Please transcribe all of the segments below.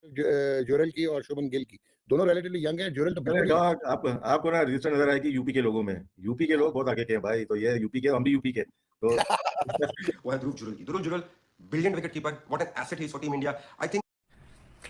जोरेल की और शुभमन गिल की, दोनों रिलेटिवली यंग हैं। जोरेल तो बिल्कुल ही आपको ना रजिस्टर नजर आएगी यूपी के लोगों में। यूपी के लोग बहुत आगे के हैं भाई, तो ये यूपी के, हम भी यूपी के तो वो है ध्रुव जुरल brilliant wicket keeper, what an asset he is for team India. I think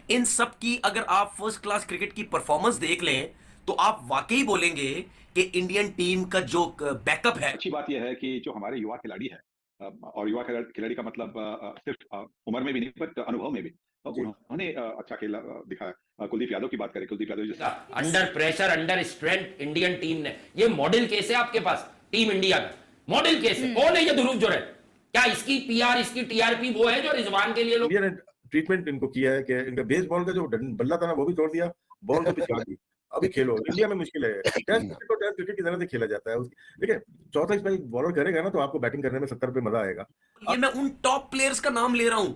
in सब की अगर आप फर्स्ट क्लास क्रिकेट की परफॉर्मेंस देख लें तो आप वाकई बोलेंगे कि इंडियन टीम का जो बैकअप है। अच्छी बात यह है कि जो हमारे युवा खिलाड़ी है, और युवा खिलाड़ी का मतलब सिर्फ उम्र में भी नहीं पर अनुभव में भी, उन्होंने अच्छा खेला दिखाया। कुलदीप यादव की बात करें, Kuldeep Yadav under pressure, under strength Indian team ने, ये मॉडल केस है आपके पास टीम इंडिया का, मॉडल केस है। कौन है ये ध्रुव जुरैल? क्या इसकी पीआर, इसकी टीआरपी वो है जो रिजवान के लिए लोग ट्रीटमेंट इनको किया है कि इनका बेसबॉल का जो बल्ला था ना वो भी तोड़ दिया, बॉल को पिछड़ा दी। अभी खेलो, इंडिया में मुश्किल है। टेस्ट क्रिकेट तो टेस्ट क्रिकेट की तरह से खेला जाता है। देखिए, चौथा स्पेल बॉलर करेगा ना तो आपको बैटिंग करने में 70 पे मजा आएगा। ये मैं उन टॉप प्लेयर्स का नाम ले रहा हूं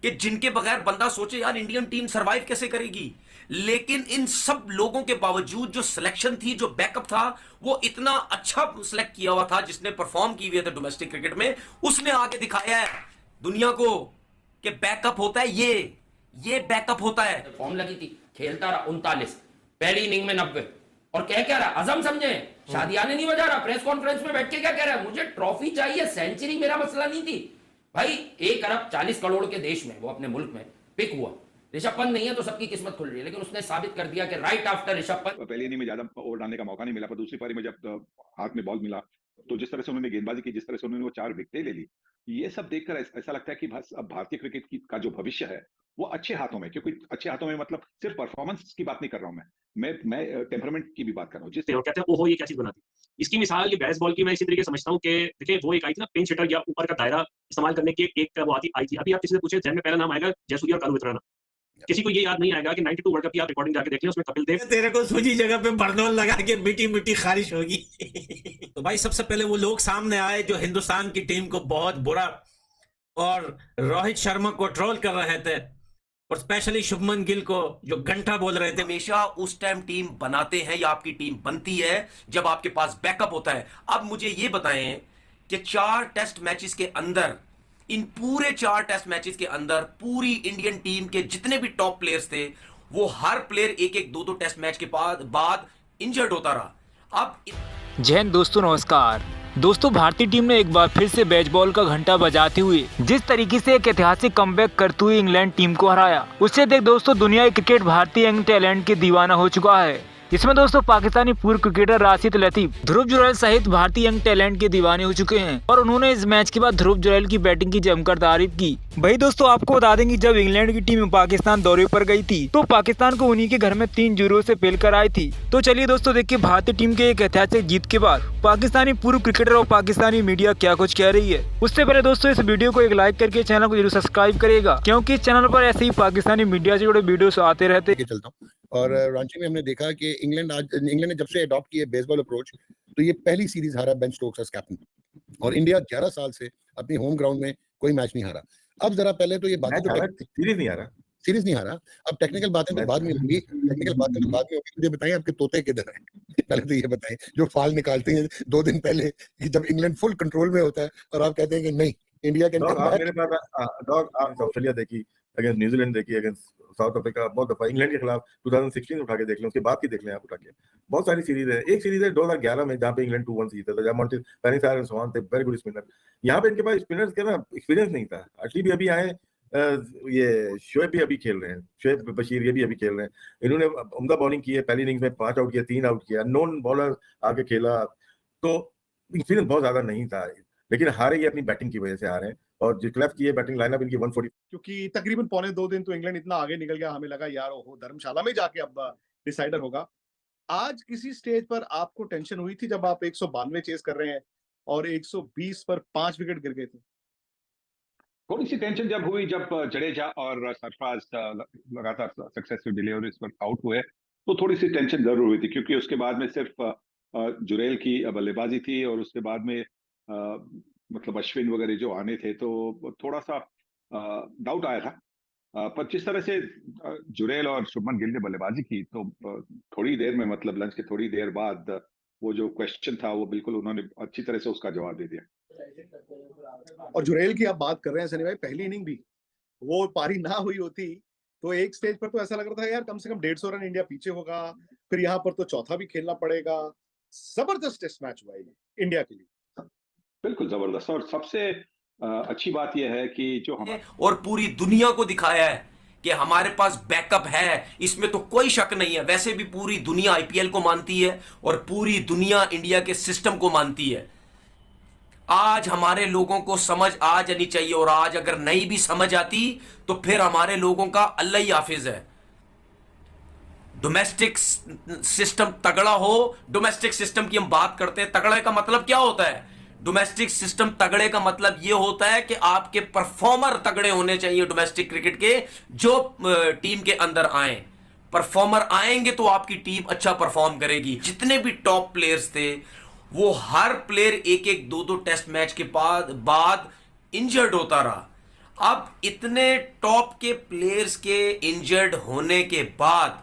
कि जिनके बगैर बंदा सोचे यार इंडियन टीम सरवाइव कैसे करेगी, लेकिन इन सब लोगों के बावजूद जो सिलेक्शन थी, जो बैकअप था, वो इतना अच्छा सिलेक्ट किया हुआ था। जिसने परफॉर्म की हुई थी डोमेस्टिक क्रिकेट में, उसने आगे दिखाया है दुनिया को कि बैकअप होता है, ये बैकअप होता है। फॉर्म लगी थी, खेलता रहा 39, पहली इनिंग में 90, और कह क्या रहा, अजम समझे, शादियाने नहीं बजा रहा, प्रेस कॉन्फ्रेंस में बैठ के क्या कह रहा है, मुझे ट्रॉफी चाहिए, सेंचुरी मेरा मसला नहीं थी भाई। 1 अरब 40 करोड़ के देश में, वो अपने मुल्क में पिक हुआ। ऋषभ पंत नहीं है तो सबकी किस्मत खुल रही है, लेकिन उसने साबित कर दिया कि राइट आफ्टर ऋषभ पंत। पहली इनिंग में ज्यादा ओवर डालने का मौका नहीं मिला, पर दूसरी पारी में जब हाथ में बॉल मिला तो जिस तरह से उन्होंने गेंदबाजी की, जिस तरह से उन्होंने वो 4 विकेटें ले ली, ये सब देखकर ऐसा लगता है कि बस अब भारतीय क्रिकेट का जो भविष्य है वो अच्छे हाथों में। क्योंकि अच्छे हाथों में मतलब सिर्फ परफॉर्मेंस की बात नहीं कर रहा हूं, मैं टेम्परामेंट की भी बात कर रहा हूँ। जिससे कहते हैं ओहो ये क्या चीज बनाती। इसकी मिसाल ये बेसबॉल की मैं इसी तरीके समझता हूँ कि देखिए वो एक आई थी ना पिंच हिटर या ऊपर का दायरा इस्तेमाल करने की एक वो आई थी। अभी आप किसी से पूछे जहन में पहला नाम आएगा जयसूर्या और कालू वितरना, किसी को ये याद नहीं आएगा कि 92 वर्ल्ड कप की आप रिकॉर्डिंग जाके देख लें, उसमें कपिल देव तेरे को सूजी जगह पे बरनौल लगा के मिट्टी मिट्टी खारिश होगी। तो भाई सबसे पहले वो लोग सामने आए जो हिंदुस्तान की टीम को बहुत बुरा और रोहित शर्मा को ट्रोल कर रहे थे, और स्पेशली शुभमन गिल को जो घंटा बोल रहे थे। हमेशा उस टाइम टीम बनाते हैं या आपकी टीम बनती है जब आपके पास बैकअप होता है। अब मुझे ये बताएं कि 4 टेस्ट मैचेस के अंदर, इन पूरे 4 टेस्ट मैचेस के अंदर पूरी इंडियन टीम के जितने भी टॉप प्लेयर्स थे, वो हर प्लेयर 1-1, 2-2 टेस्ट मैच के बाद इंजर्ड होता रहा। अब जय हिंद दोस्तों, नमस्कार दोस्तों। भारतीय टीम ने एक बार फिर से बेसबॉल का घंटा बजाते हुए जिस तरीके से एक ऐतिहासिक कमबैक करते हुए इंग्लैंड टीम को हराया, उससे देख दोस्तों दुनिया क्रिकेट भारतीय यंग टैलेंट के दीवाना हो चुका है। इसमें दोस्तों पाकिस्तानी पूर्व क्रिकेटर राशिद लतीफ, ध्रुव जुरैल सहित भारतीय यंग टैलेंट के दीवाने हो चुके हैं, और उन्होंने इस मैच के बाद ध्रुव जुरैल की बैटिंग की जमकर तारीफ की। वही दोस्तों आपको बता देंगे जब इंग्लैंड की टीम पाकिस्तान दौरे पर गई थी तो पाकिस्तान को उन्हीं के घर में 3-0 से फेल कर आई थी। तो चलिए दोस्तों देखिए भारतीय टीम के एक ऐतिहासिक जीत के बाद पाकिस्तानी पूर्व क्रिकेटर और पाकिस्तानी मीडिया क्या कुछ कह रही है। उससे पहले दोस्तों इस वीडियो को एक लाइक करके चैनल को जरूर सब्सक्राइब करेगा, क्योंकि इस चैनल पर ऐसे ही पाकिस्तानी मीडिया से जुड़े वीडियो आते रहते हैं। चलता हूँ। और रांची में हमने देखा कि इंग्लैंड ने जब से अडॉप्ट किया बेसबॉल अप्रोच, तो ये पहली सीरीज हारा बेन स्टोक्स एज कैप्टन, और इंडिया 11 साल से अपनी होम ग्राउंड में कोई मैच नहीं हारा। अब जरा पहले तो ये बातें सीरीज नहीं हारा। अब टेक्निकल बातें तो बाद में होंगी, मुझे बताइए आपके तोते किधर हैं? पहले तो ये बताएं जो फाल निकालते हैं 2 दिन पहले कि जब इंग्लैंड फुल कंट्रोल में होता है और आप कहते हैं कि नहीं इंडिया के मेरे पास ऑस्ट्रेलिया देखी, अगेंस्ट न्यूजीलैंड देखी, अगेंस्ट साउथ अफ्रीका, बहुत दफा इंग्लैंड के खिलाफ 2016 उठा के देख लें, उसके बाद की देख लें आप उठा के। बहुत सारी सीरीज है। एक सीरीज है 2011 में जहाँ पे इंग्लैंड 2-1 जीता था, जहाँ मॉन्टेस पेनिसार एंड सोहान थे, वेरी गुड स्पिनर। यहाँ पे इनके पास स्पिनर्स का ना एक्सपीरियंस नहीं था। अटली भी अभी आए, ये शोएब भी अभी खेल रहे हैं, शोएब बशीर ये भी अभी खेल रहे हैं। इन्होंने उम्दा बॉलिंग की है, पहली इनिंग्स में 5 आउट किया, 3 आउट किया, नॉन बॉलर आके खेला, तो एक्सपीरियंस बहुत ज्यादा नहीं था, लेकिन हारे ये अपनी बैटिंग की वजह से हारे। और जो क्लेफ की है बैटिंग लाइनअप इनकी 140, क्योंकि तकरीबन 1.25 दिन तो इंग्लैंड इतना आगे निकल गया, हमें लगा यार ओहो धर्मशाला में जाके अब डिसाइडर होगा। आज किसी स्टेज पर आपको टेंशन हुई थी जब आप 192 चेस कर रहे हैं और 120 पर 5 विकेट गिर गए थे? थोड़ी सी टेंशन जब हुई, जब जडेजा और सरफराज लगातार सक्सेसफुल डिलीवरीज पर आउट हुए, तो थोड़ी सी टेंशन जरूर हुई थी। क्योंकि उसके बाद में सिर्फ जुरैल की बल्लेबाजी थी और उसके बाद में मतलब अश्विन वगैरह जो आने थे, तो थोड़ा सा डाउट आया था। पर जिस तरह से जुरैल और शुभमन गिल ने बल्लेबाजी की, तो थोड़ी देर में, मतलब लंच के थोड़ी देर बाद, वो जो क्वेश्चन था वो बिल्कुल उन्होंने अच्छी तरह से उसका जवाब दे दिया। और जुरैल की आप बात कर रहे हैं सनी भाई, पहली इनिंग भी वो पारी ना हुई होती तो एक स्टेज पर तो ऐसा लग रहा था यार कम से कम 150 रन इंडिया पीछे होगा, फिर यहाँ पर तो चौथा भी खेलना पड़ेगा। जबरदस्त टेस्ट मैच हुआ ये इंडिया के लिए। बिल्कुल जबरदस्त। और सबसे अच्छी बात यह है कि जो हम और पूरी दुनिया को दिखाया है कि हमारे पास बैकअप है, इसमें तो कोई शक नहीं है। वैसे भी पूरी दुनिया आईपीएल को मानती है और पूरी दुनिया इंडिया के सिस्टम को मानती है। आज हमारे लोगों को समझ आ जानी चाहिए, और आज अगर नहीं भी समझ आती तो फिर हमारे लोगों का अल्लाह ही हाफिज है। डोमेस्टिक सिस्टम तगड़ा हो, डोमेस्टिक सिस्टम की हम बात करते हैं, तगड़े का मतलब क्या होता है? डोमेस्टिक सिस्टम तगड़े का मतलब यह होता है कि आपके परफॉर्मर तगड़े होने चाहिए डोमेस्टिक क्रिकेट के, जो टीम के अंदर आए। परफॉर्मर आएंगे तो आपकी टीम अच्छा परफॉर्म करेगी। जितने भी टॉप प्लेयर्स थे वो हर प्लेयर एक एक दो दो टेस्ट मैच के बाद इंजर्ड होता रहा। अब इतने टॉप के प्लेयर्स के इंजर्ड होने के बाद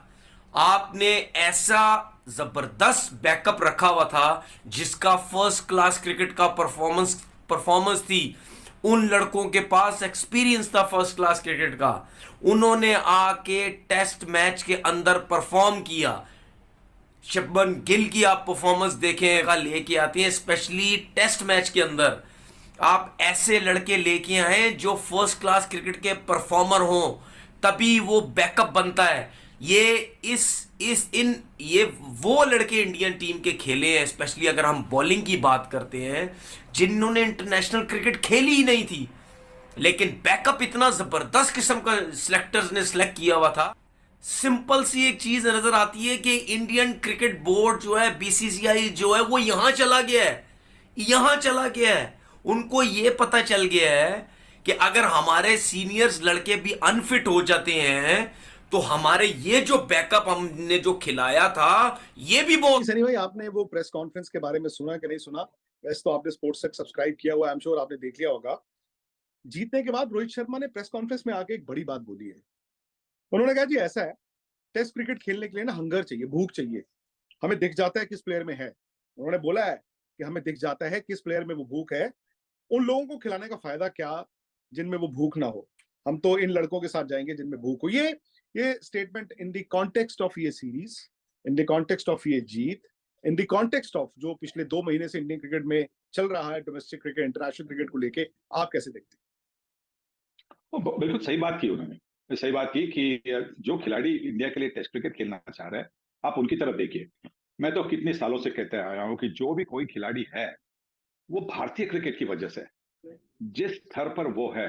आपने ऐसा जबरदस्त बैकअप रखा हुआ था जिसका फर्स्ट क्लास क्रिकेट का परफॉर्मेंस थी। उन लड़कों के पास एक्सपीरियंस था फर्स्ट क्लास क्रिकेट का, उन्होंने आके टेस्ट मैच के अंदर परफॉर्म किया। शुभमन गिल की आप परफॉर्मेंस देखें, लेके आती हैं स्पेशली टेस्ट मैच के अंदर। आप ऐसे लड़के लेके आए जो फर्स्ट क्लास क्रिकेट के परफॉर्मर हों, तभी वो बैकअप बनता है। ये वो लड़के इंडियन टीम के खेले हैं, स्पेशली अगर हम बॉलिंग की बात करते हैं, जिन्होंने इंटरनेशनल क्रिकेट खेली ही नहीं थी, लेकिन बैकअप इतना जबरदस्त किस्म का सिलेक्टर्स ने सिलेक्ट किया हुआ था। सिंपल सी एक चीज नजर आती है कि इंडियन क्रिकेट बोर्ड जो है, बीसीसीआई जो है, वो यहां चला गया है। उनको ये पता चल गया है कि अगर हमारे सीनियर्स लड़के भी अनफिट हो जाते हैं तो हमारे ये जो बैकअप हमने जो खिलाया था ये भी बहुत। सनी भाई, आपने वो प्रेस कॉन्फ्रेंस के बारे में सुना कि नहीं सुना? वैसे तो आपने स्पोर्ट्स तक सब्सक्राइब किया हुआ है, आई एम श्योर आपने देख लिया होगा। जीतने के बाद रोहित शर्मा ने प्रेस कॉन्फ्रेंस में आके एक बड़ी बात बोली है। उन्होंने कहा जी ऐसा है, टेस्ट क्रिकेट खेलने के लिए ना हंगर चाहिए, भूख चाहिए। हमें दिख जाता है किस प्लेयर में है। उन्होंने बोला है कि हमें दिख जाता है किस प्लेयर में वो भूख है। उन लोगों को खिलाने का फायदा क्या जिनमें वो भूख ना हो। हम तो इन लड़कों के साथ जाएंगे जिनमें भूख हो। ये statement in the context of ये series, in the context of ये जीत, इन द कॉन्टेक्स्ट ऑफ जो पिछले 2 महीने से इंडियन क्रिकेट में चल रहा है, डोमेस्टिक क्रिकेट, इंटरनेशनल क्रिकेट को लेके, आप कैसे देखते हैं? बिल्कुल सही बात की उन्होंने। सही बात की कि जो खिलाड़ी इंडिया के लिए टेस्ट क्रिकेट खेलना चाह रहे हैं, आप उनकी तरफ देखिए। मैं तो कितने सालों से कहते आया हूं कि जो भी कोई खिलाड़ी है वो भारतीय क्रिकेट की वजह से, जिस स्तर पर वो है,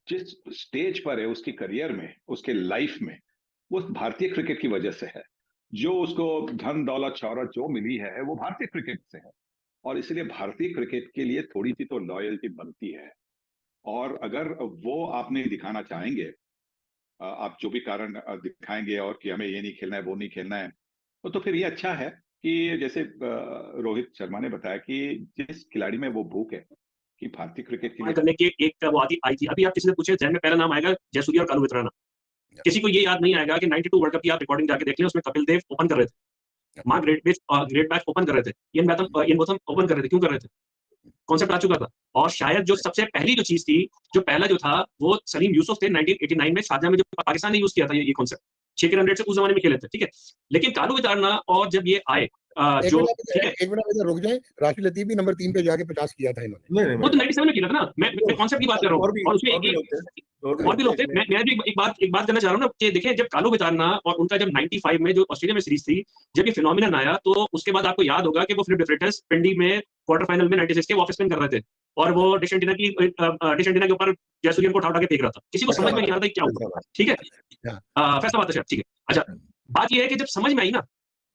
जिस स्टेज पर है उसकी करियर में, उसके लाइफ में, वो भारतीय क्रिकेट की वजह से है। जो उसको धन दौलत शौहरत जो मिली है वो भारतीय क्रिकेट से है, और इसलिए भारतीय क्रिकेट के लिए थोड़ी सी तो लॉयल्टी बनती है। और अगर वो आप नहीं दिखाना चाहेंगे, आप जो भी कारण दिखाएंगे और कि हमें ये नहीं खेलना है, वो नहीं खेलना है, तो फिर ये अच्छा है कि जैसे रोहित शर्मा ने बताया कि जिस खिलाड़ी में वो भूख है कि भारतीय क्रिकेट के लिए करने की एक वो आई थी। अभी आप किसी ने पूछे, जहन में पहला नाम आएगा जयसूर्या और कालू वितराना। किसी को ये याद नहीं आएगा कि 92 वर्ल्ड कप की आप रिकॉर्डिंग जाके देख लें, उसमें कपिल देव ओपन कर रहे थे, माँ ग्रेट बैच ओपन कर रहे थे, इयन बोथम ओपन कर रहे थे। क्यों कर रहे थे? कॉन्सेप्ट आ चुका था। और शायद जो सबसे पहली जो चीज थी, जो पहला जो था, वो सलीम यूसुफ थे 1989 में शारजाह में, जब पाकिस्तान ने यूज किया था ये कॉन्सेप्ट। 6 के रन रेट से उस जमाने में खेले थे, ठीक है। लेकिन कालू वितराना और जब ये आए, जो एक मिनट रुक जाए, राशिद लतीफ भी नंबर 3 पे जाके 50 किया था इन्होंने। वो तो 97 में किया था ना। मैं कॉन्सेप्ट की बात कर रहा हूँ, और उसमें और भी लोग थे। मैं भी एक बात करना चाह रहा हूँ ना कि देखिए, जब कालू वितराना और उनका जब 95 में जो ऑस्ट्रेलिया में सीरीज थी, जब ये फिनोमिनन आया, तो उसके बाद आपको याद होगा कि वो फिलिप डिफ्रेटस पिंडी में क्वार्टर फाइनल में 96 के वापस स्पिन कर रहे थे, और वो डिश एंटीना के ऊपर जयसूर्या को उठा के फेंक रहा था। किसी को समझ में नहीं आ रहा था क्या हुआ, ठीक है। फैसला बात है, ठीक है। अच्छा, बात ये है कि जब समझ में आई ना,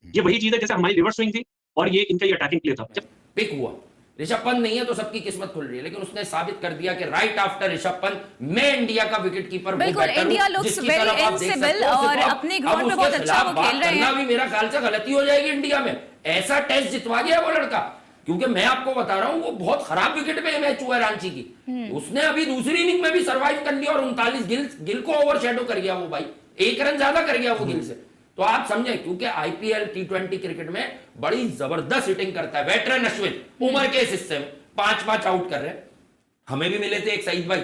ये वही चीज है जैसे हमारी रिवर्स स्विंग थी और ये इनका ये अटैकिंग प्ले था। जब पिक हुआ, ऋषभ पंत नहीं है तो सबकी किस्मत खुल रही है, लेकिन उसने साबित कर दिया कि राइट आफ्टर ऋषभ पंत मैं इंडिया का विकेट कीपर बिल्कुल, इंडिया लुक्स वेरी इनसिविल और अपने ग्राउंड पे बहुत अच्छा वो खेल रहे हैं। भी मेरा ख्याल से गलती हो जाएगी इंडिया में। ऐसा टेस्ट जितवा गया वो लड़का, क्योंकि मैं आपको बता रहा हूं वो बहुत खराब विकेट पे मैच हुआ है रांची की। उसने अभी दूसरी इनिंग में भी सर्वाइव कर लिया और 39 गिल को ओवरशैडो कर गया वो भाई, 1 रन ज्यादा कर गया वो गिल से। तो आप समझे, क्योंकि आईपीएल T20 क्रिकेट में बड़ी जबरदस्त हिटिंग करता है वेटरन अश्विन, उम्र के इस हिस्से में 5-5 आउट कर रहे हैं। हमें भी मिले थे एक सईद भाई,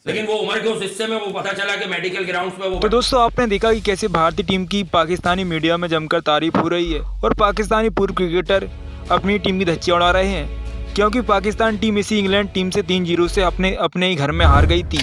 लेकिन वो उम्र के उस हिस्से में वो पता चला कि मेडिकल ग्राउंड्स में वो तो दोस्तों आपने देखा कि कैसे भारतीय टीम की पाकिस्तानी मीडिया में जमकर तारीफ हो रही है और पाकिस्तानी पूर्व क्रिकेटर अपनी टीम की धज्जियां उड़ा रहे हैं, क्योंकि पाकिस्तान टीम इसी इंग्लैंड टीम से 3-0 से अपने ही घर में हार गई थी।